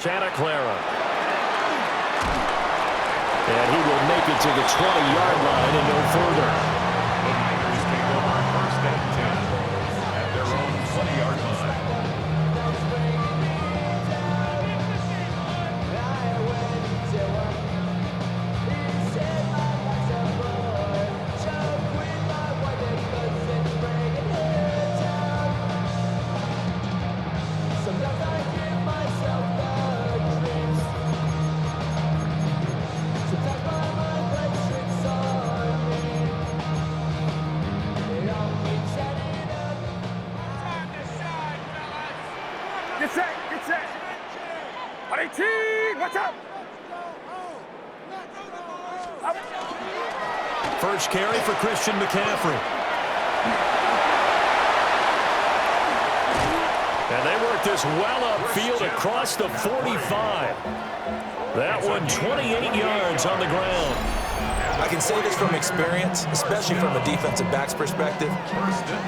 Santa Clara. And he will make it to the 20-yard line and no further. The Niners take over first and 10 at their own 20-yard line. Get set, get set. 118, watch out. First carry for Christian McCaffrey. And they work this well upfield across the 45. That one 28 yards on the ground. I can say this from experience, especially from a defensive back's perspective.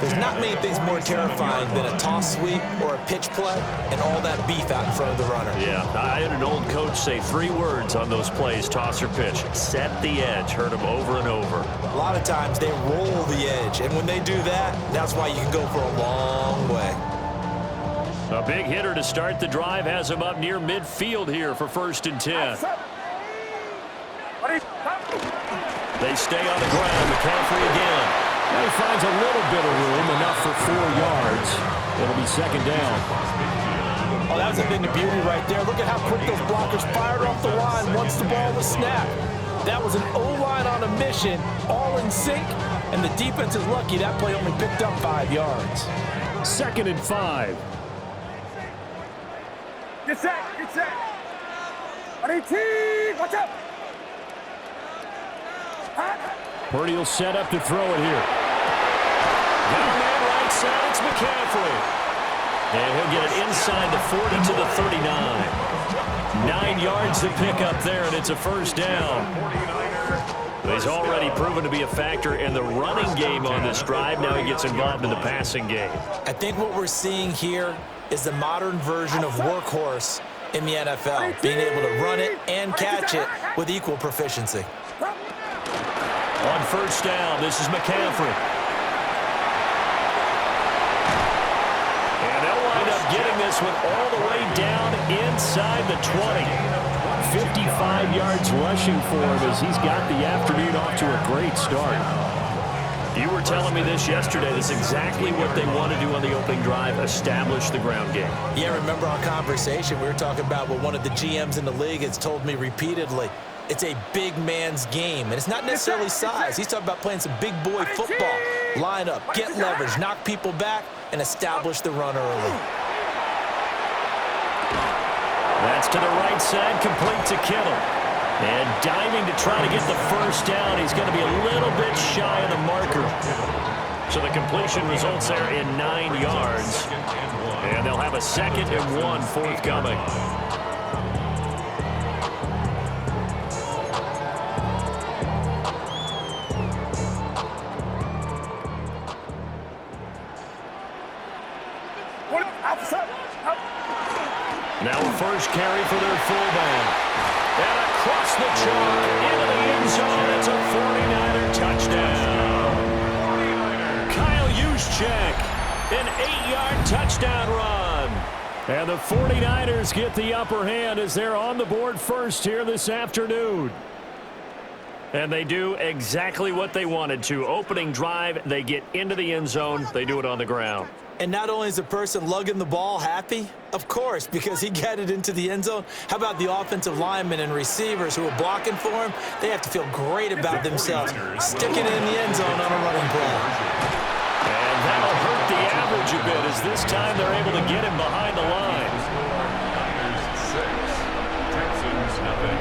There's not many things more terrifying than a toss sweep or a pitch play and all that beef out in front of the runner. Yeah, I had an old coach say 3 words on those plays, toss or pitch. Set the edge. Heard him over and over. A lot of times they roll the edge, and when they do that, that's why you can go for a long way. A big hitter to start the drive has him up near midfield here for first and 10. They stay on the ground. McCaffrey again. He finds a little bit of room, enough for 4 yards. It'll be second down. Oh, that was a thing of beauty right there. Look at how quick those blockers fired off the line once the ball was snapped. That was an O-line on a mission, all in sync, and the defense is lucky that play only picked up 5 yards. Second and 5. Get set, get set. 118, watch out. Purdy will set up to throw it here. Down that right side, it's McCaffrey. And he'll get it inside the 40 to the 39. 9 yards to pick up there, and it's a first down. He's already proven to be a factor in the running game on this drive. Now he gets involved in the passing game. I think what we're seeing here is the modern version of workhorse in the NFL, being able to run it and catch it with equal proficiency. On first down, this is McCaffrey. And they'll wind up getting this one all the way down inside the 20. 55 yards rushing for him as he's got the afternoon off to a great start. You were telling me this yesterday. This is exactly what they want to do on the opening drive, establish the ground game. Yeah, remember our conversation? We were talking about what one of the GMs in the league has told me repeatedly. It's a big man's game, and it's not necessarily size. He's talking about playing some big boy football. Line up, get leverage, knock people back, and establish the run early. That's to the right side, complete to Kittle. And diving to try to get the first down. He's going to be a little bit shy of the marker. So the completion results there in 9 yards. And they'll have a 2nd and 1 forthcoming. Now a first carry for their fullback. And across the chalk into the end zone. It's a 49er touchdown. Kyle Juszczyk, an 8-yard touchdown run. And the 49ers get the upper hand as they're on the board first here this afternoon. And they do exactly what they wanted to. Opening drive, they get into the end zone. They do it on the ground. And not only is the person lugging the ball happy, of course, because he got it into the end zone. How about the offensive linemen and receivers who are blocking for him? They have to feel great about themselves, sticking it in the end zone on a running play. And that'll hurt the average a bit as this time they're able to get him behind the line. Niners 6, Texans nothing.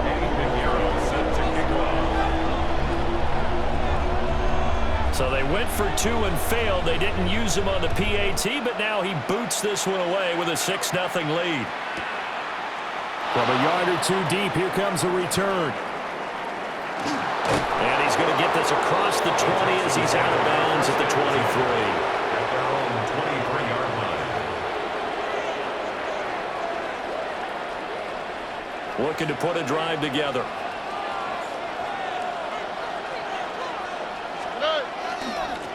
Eddie Pinheiro set to kick off. So they went for 2 and failed. They didn't use him on the PAT, but now he boots this one away with a 6-0 lead. From a yard or 2 deep, here comes a return. And he's going to get this across the 20 as he's out of bounds at the 23. At their own 23-yard line. looking to put a drive together.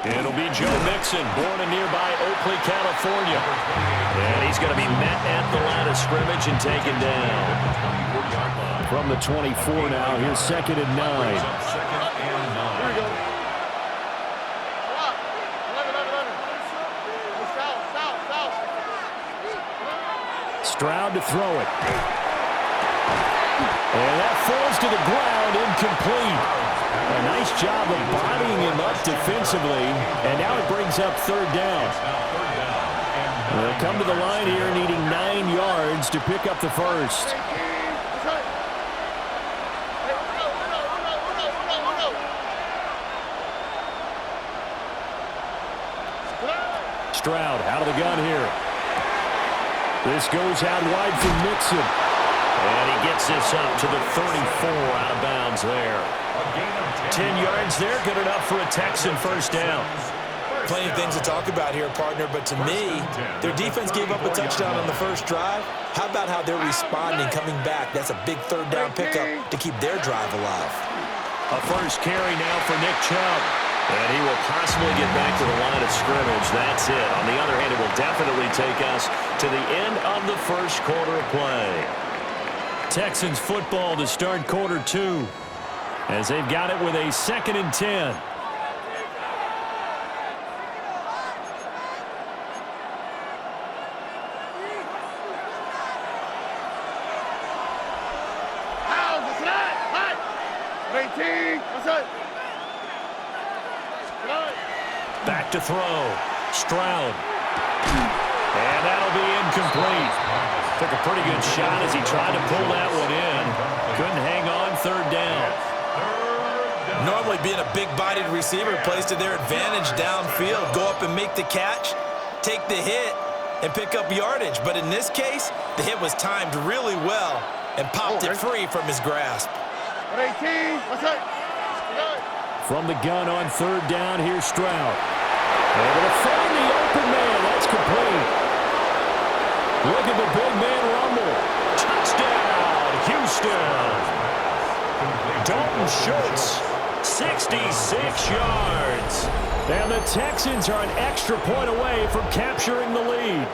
It'll be Joe Mixon, born in nearby Oakley, California. And he's going to be met at the line of scrimmage and taken down. From the 24 now, here's 2nd and 9. Here we go. Stroud to throw it. And that falls to the ground, incomplete. A nice job of bodying him up defensively, and now it brings up 3rd down. They'll come to the line here needing 9 yards to pick up the first. Stroud out of the gun here. This goes out wide for Mixon. And he gets this up to the 34 out of bounds there. 10 yards there, good enough for a Texan first down. Plenty of things to talk about here, partner, but to me, their defense gave up a touchdown on the first drive. How about how they're responding, coming back? That's a big 3rd down pickup to keep their drive alive. A first carry now for Nick Chubb. And he will possibly get back to the line of scrimmage. That's it. On the other hand, it will definitely take us to the end of the first quarter of play. Texans football to start quarter 2, as they've got it with a 2nd and 10. Back to throw. Stroud. And that'll be incomplete. Took a pretty good shot as he tried to pull that one in. Couldn't hang on 3rd down. Normally being a big-bodied receiver plays to their advantage downfield. Go up and make the catch, take the hit, and pick up yardage. But in this case, the hit was timed really well and popped it free from his grasp. From the gun on 3rd down, here's Stroud. Able to find the open man. That's complete. Look at the big man rumble. Touchdown, Houston. Dalton Schultz, 66 yards. And the Texans are an extra point away from capturing the lead.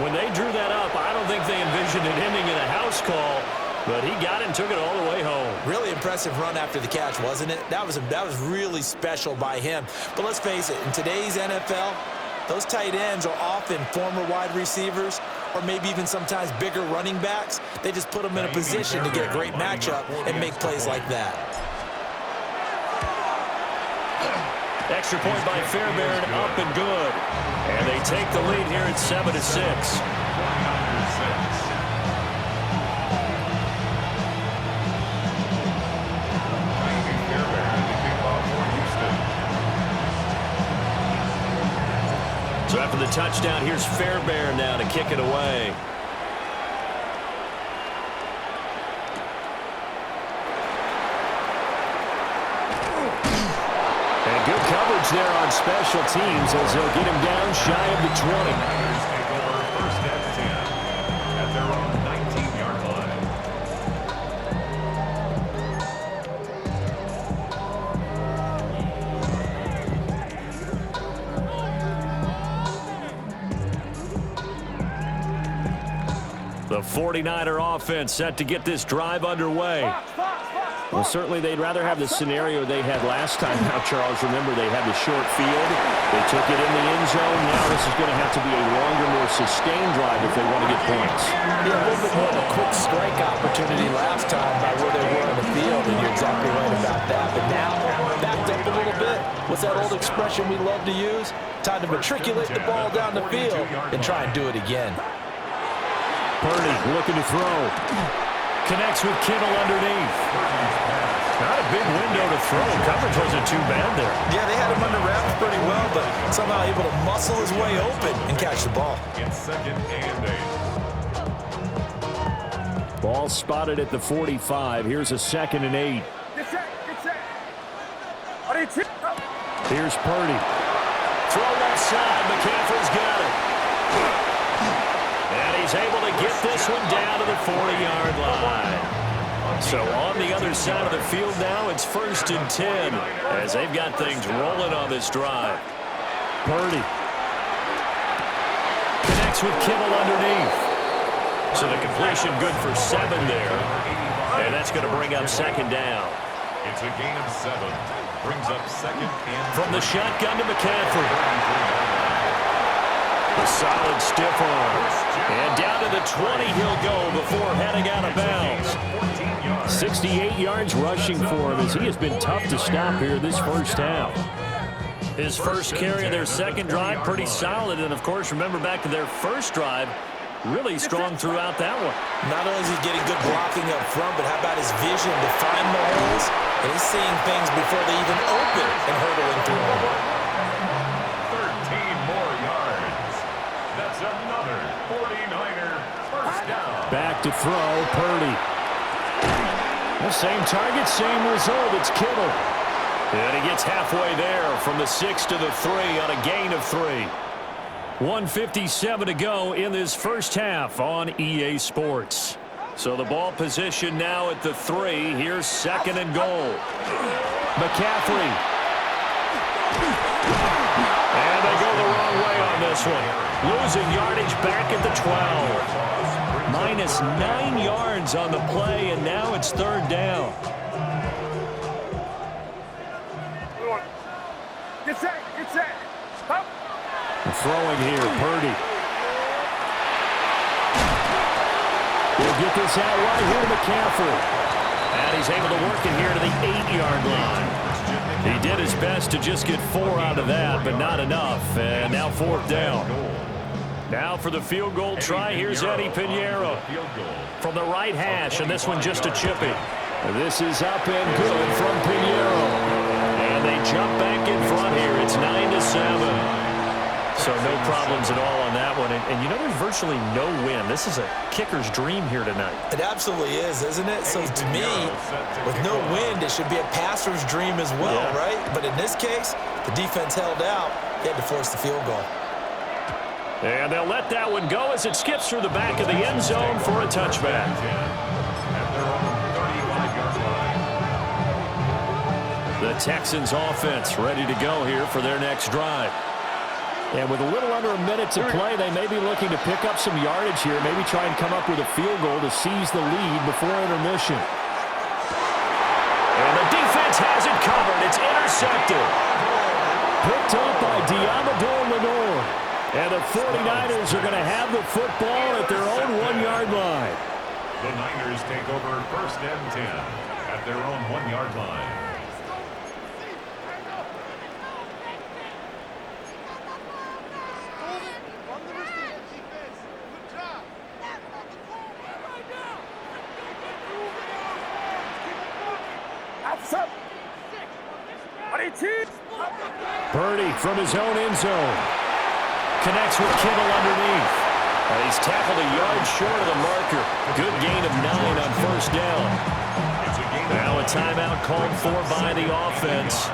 When they drew that up, I don't think they envisioned it ending in a house call, but he got it and took it all the way home. Really impressive run after the catch, wasn't it? That was really special by him. But let's face it, in today's NFL, those tight ends are often former wide receivers or maybe even sometimes bigger running backs. They just put them in a position to get a great matchup and make plays like that. Extra point by Fairbairn, up and good. And they take the lead here at 7-6. So after the touchdown, here's Fairbairn now to kick it away. And good coverage there on special teams as they'll get him down shy of the 20. Take over 1st and 10 at their own 19-yard line. The 49er offense set to get this drive underway. Well, certainly they'd rather have the scenario they had last time. Now, Charles, remember they had the short field. They took it in the end zone. Now this is going to have to be a longer, more sustained drive if they want to get points. Yeah, a little bit more of a quick strike opportunity last time by where they were on the field, and you're exactly right about that. But now, backed up a little bit. What's that old expression we love to use? Time to matriculate the ball down the field and try and do it again. Purdy looking to throw. Connects with Kittle underneath. Not a big window to throw. Coverage wasn't too bad there. Yeah, they had him under wraps pretty well, but somehow able to muscle his way open and catch the ball. It's 2nd and 8. Ball spotted at the 45. Here's a 2nd and 8. Get set, get set. Are they Here's Purdy. Throw left side. McCaffrey's got it. And he he's able to get this one down to the 40-yard line. So on the other side of the field now, it's 1st and 10 as they've got things rolling on this drive. Purdy. Connects with Kittle underneath. So the completion good for 7 there. And that's going to bring up 2nd down. It's a gain of 7. Brings up 2nd and From the shotgun to McCaffrey. A solid stiff arm. And down to the 20 he'll go before heading out of bounds. 68 yards rushing for him as he has been tough to stop here this first half. His first carry of their second drive, pretty solid. And, of course, remember back to their first drive, really strong throughout that one. Not only is he getting good blocking up front, but how about his vision to find the holes? And he's seeing things before they even open and hurdling through them. 13 more yards. That's another 49er first down. Back to throw, Purdy. The same target, same result. It's Kittle. And he gets halfway there from the 6 to the 3 on a gain of 3. 1:57 to go in this first half on EA Sports. So the ball position now at the 3. Here's 2nd and goal. McCaffrey. And they go the wrong way on this one. Losing yardage back at the 12. Minus 9 yards on the play, and now it's 3rd down. Get set. Get set. Up. Throwing here, Purdy. He'll get this out right here to McCaffrey. And he's able to work it here to the 8-yard line. He did his best to just get 4 out of that, but not enough. And now 4th down. Now for the field goal try, here's Eddie Pinheiro from the right hash, and this one just a chippy. This is up and good from Pinheiro. And they jump back in front here. It's 9-7. So no problems at all on that one. And you know, there's virtually no win. This is a kicker's dream here tonight. It absolutely is, isn't it? So to me, with no wind, it should be a passer's dream as well, right? But in this case, the defense held out. He had to force the field goal. And they'll let that one go as it skips through the back of the end zone for a touchback. The Texans offense ready to go here for their next drive. And with a little under a minute to play, they may be looking to pick up some yardage here, maybe try and come up with a field goal to seize the lead before intermission. And the defense has it covered. It's intercepted. Picked up by Diamador Lenore. And the 49ers are going to have the football at their own 1-yard line. The Niners take over 1st and 10 at their own 1-yard line. Purdy from his own end zone. Connects with Kittle underneath. He's tackled a yard short of the marker. Good gain of 9 on 1st down. Now a timeout called for by the offense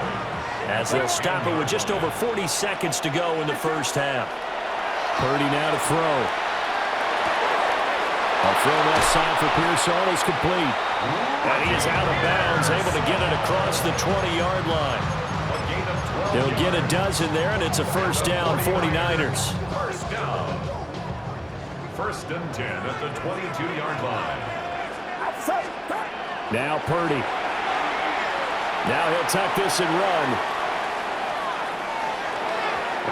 as they'll stop it with just over 40 seconds to go in the first half. Purdy now to throw. A throw left side for Pearsall is complete. And he is out of bounds, able to get it across the 20-yard line. They'll get a dozen there, and it's a 1st down, 49ers. 1st down. 1st and 10 at the 22-yard line. Now Purdy. Now he'll tuck this and run.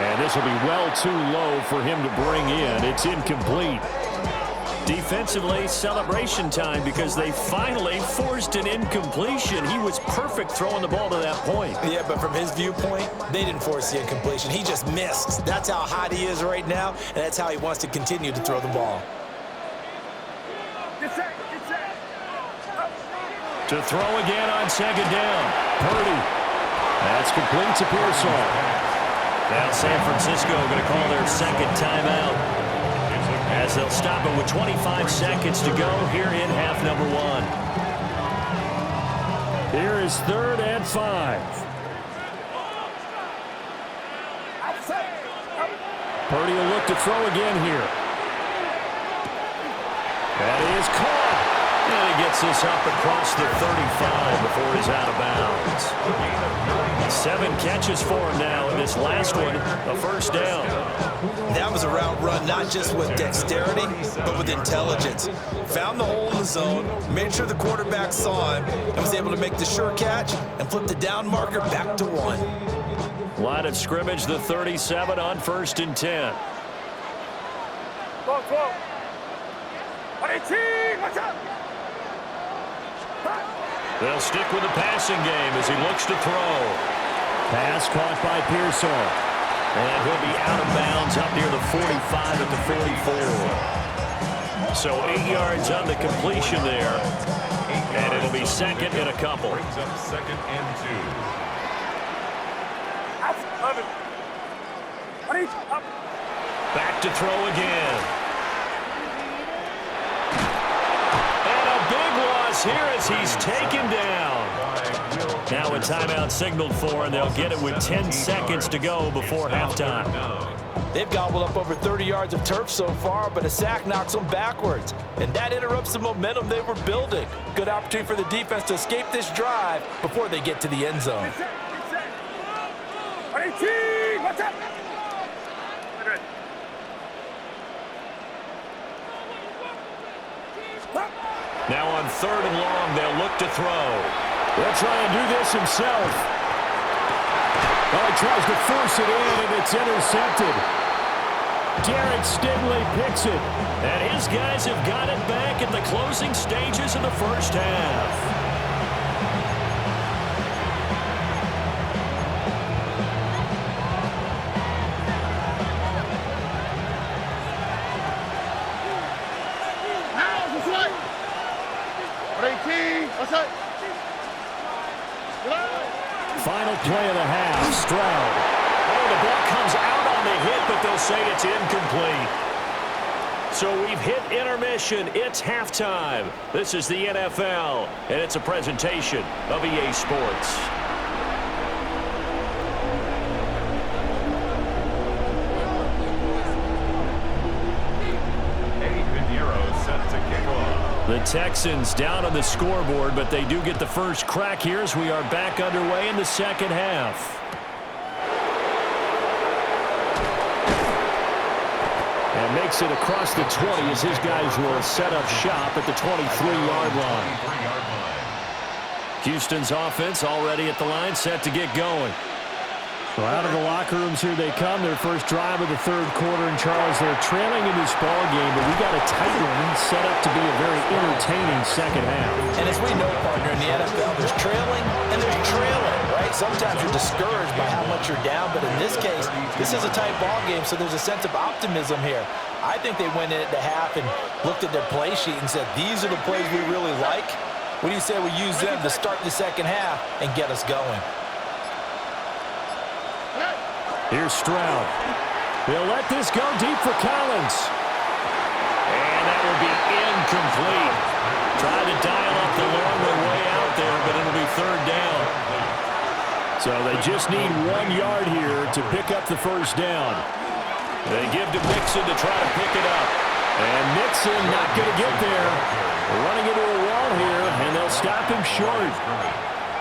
And this will be well too low for him to bring in. It's incomplete. Defensively, celebration time because they finally forced an incompletion. He was perfect throwing the ball to that point. Yeah, but from his viewpoint, they didn't force the incompletion. He just missed. That's how hot he is right now, and that's how he wants to continue to throw the ball. Get set. Get set. To throw again on 2nd down. Purdy. That's complete to Pearsall. Now San Francisco going to call their 2nd timeout, as they'll stop it with 25 seconds to go here in half number 1. Here is 3rd and 5. Outside. Purdy will look to throw again here. gets this up across the 35 before he's out of bounds. 7 catches for him now in this last one, a first down. That was a route run, not just with dexterity, but with intelligence. Found the hole in the zone, made sure the quarterback saw him, and was able to make the sure catch and flip the down marker back to 1. Line of scrimmage, the 37 on 1st and 10. Go, go. Watch out. They'll stick with the passing game as he looks to throw. Pass caught by Pearsall. And he'll be out of bounds up near the 45 at the 44. So 8 yards on the completion there. And it'll be second and a couple. Brings up 2nd and 2. Back to throw again. And a big loss here as he's taken down. Now a timeout signaled for, and they'll get it with 10 seconds to go before halftime. They've gobbled up over 30 yards of turf so far, but a sack knocks them backwards. And that interrupts the momentum they were building. Good opportunity for the defense to escape this drive before they get to the end zone. Watch out. Now on 3rd and long, they'll look to throw. They'll try and do this himself. Well, he tries to force it in, and it's intercepted. Derek Stingley picks it. And his guys have got it back in the closing stages of the first half. Final play of the half, Stroud. Oh, the ball comes out on the hit, but they'll say it's incomplete. So we've hit intermission. It's halftime. This is the NFL, and it's a presentation of EA Sports. The Texans down on the scoreboard, but they do get the first crack here as we are back underway in the second half. And makes it across the 20 as his guys will set up shop at the 23-yard line. Houston's offense already at the line, set to get going. So out of the locker rooms here they come, their first drive of the 3rd quarter. And Charles, they're trailing in this ball game, but we got a tight one set up to be a very entertaining second half. And as we know, partner, in the NFL, there's trailing and there's trailing, right? Sometimes you're discouraged by how much you're down, but in this case, this is a tight ball game, so there's a sense of optimism here. I think they went into half and looked at their play sheet and said, these are the plays we really like. What do you say we use them to start the second half and get us going? Here's Stroud. They'll let this go deep for Collins. And that will be incomplete. Trying to dial up the long way out there, but it'll be 3rd down. So they just need 1 yard here to pick up the first down. They give to Mixon to try to pick it up. And Mixon not going to get there. Running into a wall here, and they'll stop him short.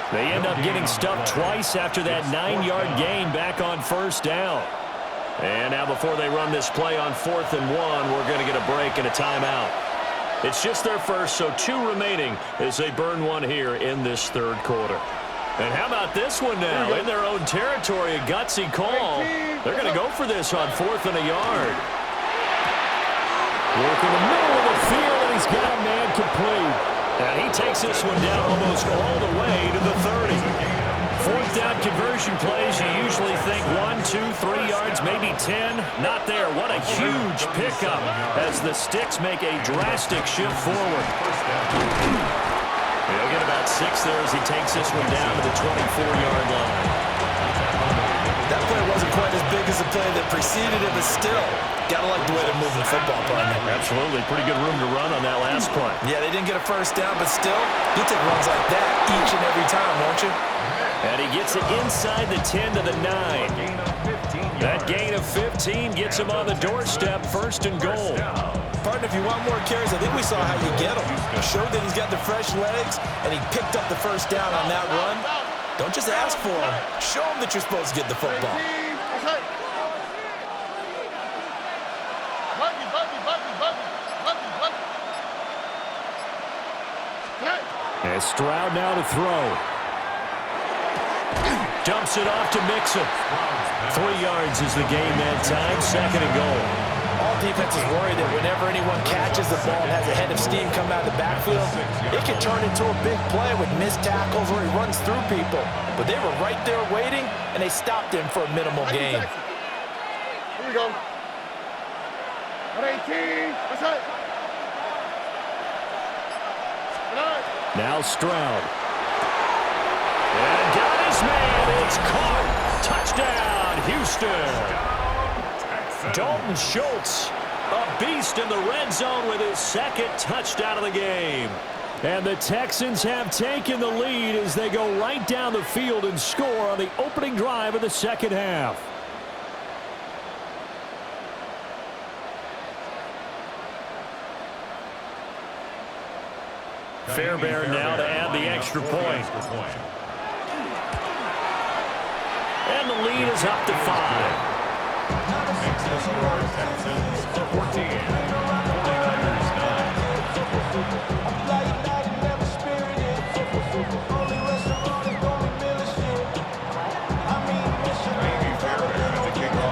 They end up getting stuffed twice after that 9-yard gain back on 1st down. And now before they run this play on 4th and 1, we're going to get a break and a timeout. It's just their first, so 2 remaining as they burn one here in this 3rd quarter. And how about this one now? In their own territory, a gutsy call. They're going to go for this on 4th and a yard. Work in the middle of the field, and he's got a man complete. And he takes this one down almost all the way to the 30. 4th down conversion plays, you usually think 1, 2, 3 yards, maybe 10. Not there. What a huge pickup as the Sticks make a drastic shift forward. He'll get about 6 there as he takes this one down to the 24-yard line. That play wasn't quite as big as the play that preceded it, but still, gotta like the way they're moving the football, partner. Absolutely. Pretty good room to run on that last play. Yeah, they didn't get a first down, but still, you take runs like that each and every time, won't you? And he gets it inside the 10 to the 9. That gain of 15 gets him on the doorstep, 1st and goal. Partner, if you want more carries, I think we saw how you get him. He showed that he's got the fresh legs, and he picked up the 1st down on that run. Don't just ask for him. Show him that you're supposed to get the football. And Stroud now to throw. Dumps it off to Mixon. 3 yards is the game that time, 2nd and goal. All defenses worry that whenever anyone catches the ball and has a head of steam come out of the backfield, it can turn into a big play with missed tackles or he runs through people. But they were right there waiting, and they stopped him for a minimal gain. Here we go. 118. What's up? Now Stroud. And got his man. It's caught. Touchdown, Houston. Dalton Schultz, a beast in the red zone with his 2nd touchdown of the game. And the Texans have taken the lead as they go right down the field and score on the opening drive of the 2nd half. Fairbairn now to add the extra point. And the lead is up to 5. Makes the score Texans 14, 49ers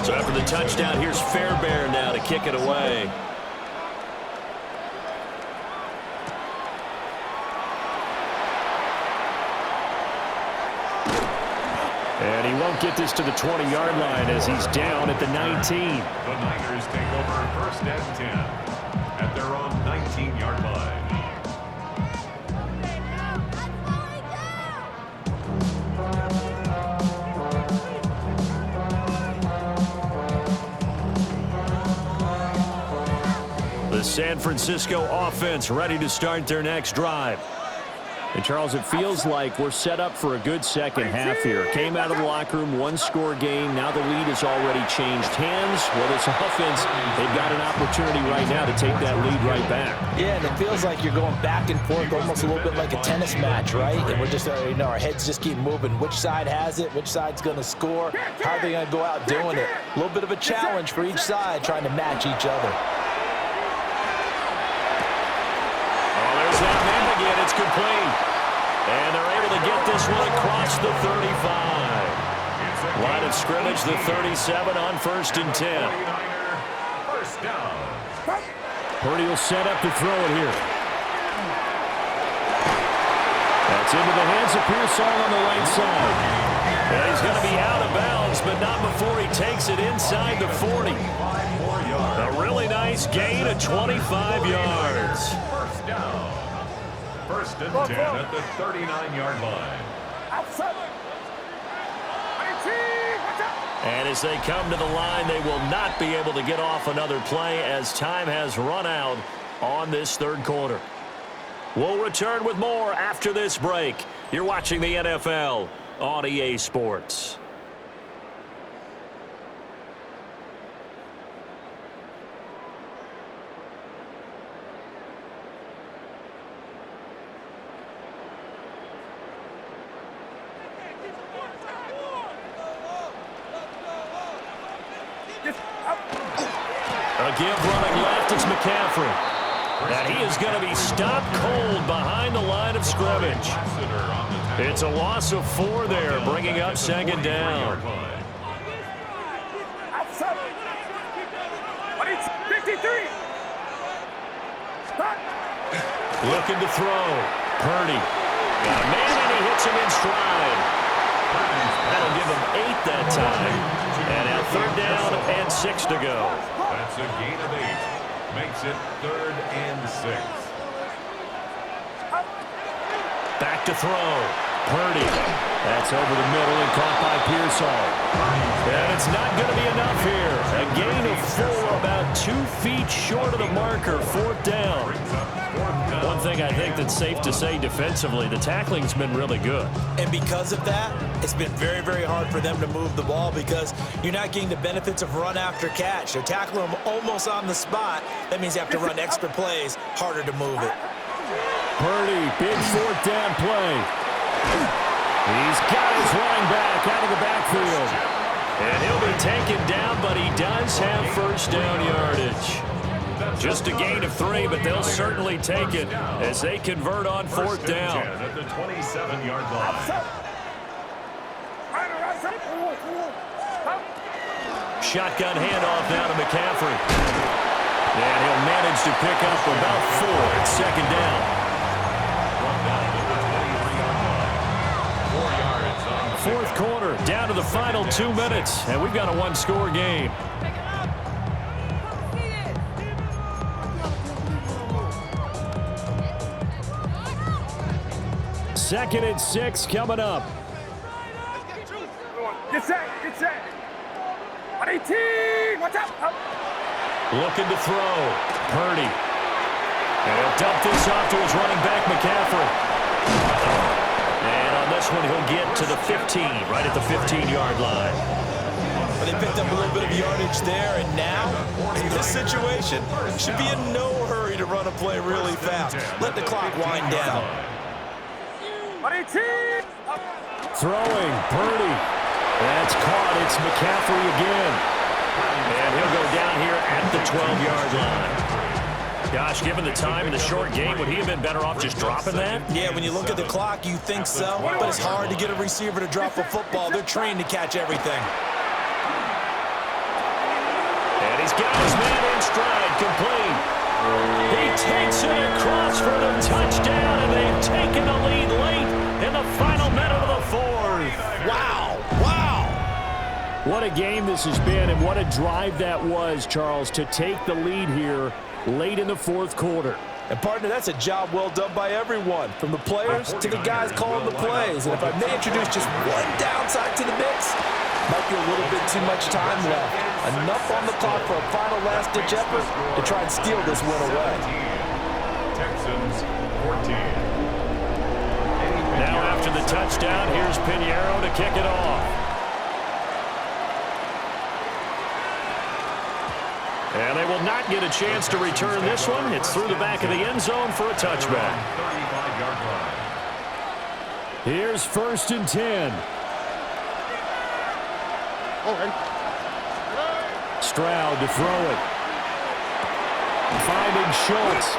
9. So after the touchdown, here's Fairbairn now to kick it away. And he won't get this to the 20-yard line as he's down at the 19. The Niners take over 1st and 10 at their own 19-yard line. The San Francisco offense ready to start their next drive. And, Charles, it feels like we're set up for a good 2nd half here. Came out of the locker room, 1-score game. Now the lead has already changed hands. Well, this offense, they've got an opportunity right now to take that lead right back. Yeah, and it feels like you're going back and forth almost a little bit like a tennis match, right? And we're just, our heads just keep moving. Which side has it? Which side's going to score? How are they going to go out doing it? A little bit of a challenge for each side trying to match each other. Oh, there's that man again. It's complete. And they're able to get this one across the 35. Line of scrimmage, the 37 on 1st and 10. 1st down. Purdy will set up to throw it here. That's into the hands of Pearsall on the right side. And he's going to be out of bounds, but not before he takes it inside the 40. A really nice gain of 25 yards. 1st down. 1st and 10 at the 39-yard line. Outside. 19. Watch out. And as they come to the line, they will not be able to get off another play as time has run out on this 3rd quarter. We'll return with more after this break. You're watching the NFL on EA Sports. A give running left, it's McCaffrey. And he is going to be stopped cold behind the line of scrimmage. It's a loss of 4 there, bringing up 2nd down. Outside. 53. Stop. Looking to throw. Purdy. Got a man and he hits him in stride. That'll give him 8 that time. And now 3rd down and 6 to go. That's a gain of 8. Makes it 3rd and 6. Back to throw. Purdy. That's over the middle and caught by Pearsall. And it's not going to be enough here. A gain of 4, about 2 feet short of the marker, 4th down. One thing I think that's safe to say defensively, the tackling's been really good. And because of that, it's been very, very hard for them to move the ball because you're not getting the benefits of run after catch. They're tackling them almost on the spot. That means you have to run extra plays, harder to move it. Purdy, big 4th down play. He's got his running back out of the backfield. And he'll be taken down, but he does have 1st down yardage. Just a gain of 3, but they'll certainly take it as they convert on 4th down. At the 27-yard line. Shotgun handoff now to McCaffrey. And he'll manage to pick up about 4 at 2nd down. 4th quarter, down to the final 2 minutes, and we've got a 1-score game. Second and 6 coming up. Get set, get set. 118, watch out. Looking to throw. Purdy. And he'll dump this off to his running back, McCaffrey. And on this one, he'll get to the 15, right at the 15-yard line. But they picked up a little bit of yardage there, and now, in this situation, should be in no hurry to run a play really fast. Let the clock wind down. 118. Throwing, Purdy. That's caught. It's McCaffrey again. And he'll go down here at the 12-yard line. Gosh, given the time in the short game, would he have been better off just dropping that? Yeah, when you look at the clock, you think so, but it's hard to get a receiver to drop a football. They're trained to catch everything. And he's got his man in stride, complete. He takes it across for the touchdown, and they've taken the lead late in the final minute of the 4th. Wow, wow. What a game this has been, and what a drive that was, Charles, to take the lead here late in the 4th quarter. And, partner, that's a job well done by everyone, from the players to the guys calling the plays. And if I may introduce just one downside to the mix, might be a little bit too much time left. Enough on the clock for a final last-ditch effort to try and steal this win away. Texans 14. Now after the touchdown, here's Pinheiro to kick it off. And they will not get a chance to return this one. It's through the back of the end zone for a touchback. 35-yard line. Here's 1st and 10. Okay. Stroud to throw it. Finding Schultz.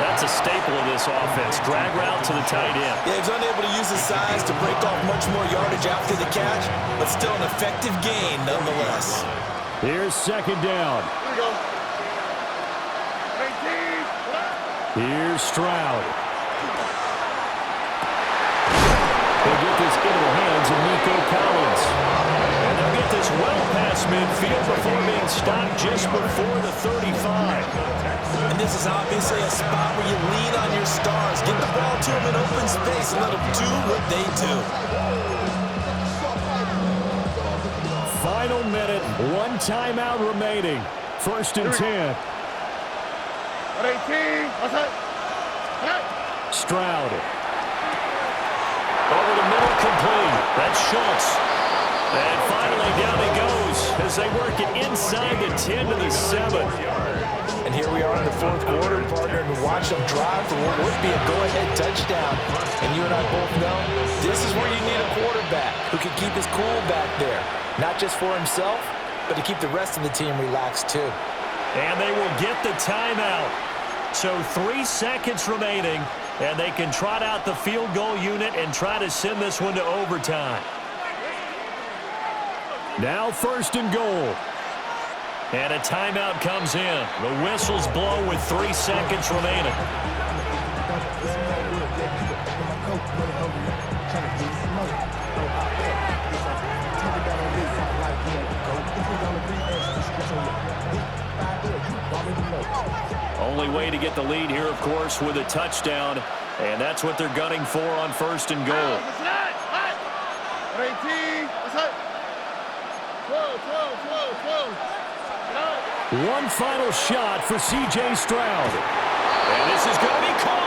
That's a staple of this offense. Drag route to the tight end. Yeah, he's unable to use his size to break off much more yardage after the catch, but still an effective gain nonetheless. Here's 2nd down. Here we go. 18. Here's Stroud. They'll get this into the hands of Nico Collins. And they'll get this well past midfield before being stopped just before the 35. And this is obviously a spot where you lean on your stars. Get the ball to them in open space and let them do what they do. Final minute, 1 timeout remaining. 1st and 10. 118. What's that? Stroud. Over the middle, complete. That's Schultz. And finally down he goes as they work it inside the 10 to the 7. And here we are in the 4th quarter, partner, and watch them drive for what would be a go-ahead touchdown. And you and I both know this is where you need a quarterback who can keep his cool back there. Not just for himself, but to keep the rest of the team relaxed too. And they will get the timeout. So 3 seconds remaining, and they can trot out the field goal unit and try to send this one to overtime. Now 1st and goal. And a timeout comes in. The whistles blow with 3 seconds remaining. Only way to get the lead here, of course, with a touchdown. And that's what they're gunning for on 1st and goal. One final shot for C.J. Stroud. And this is going to be caught.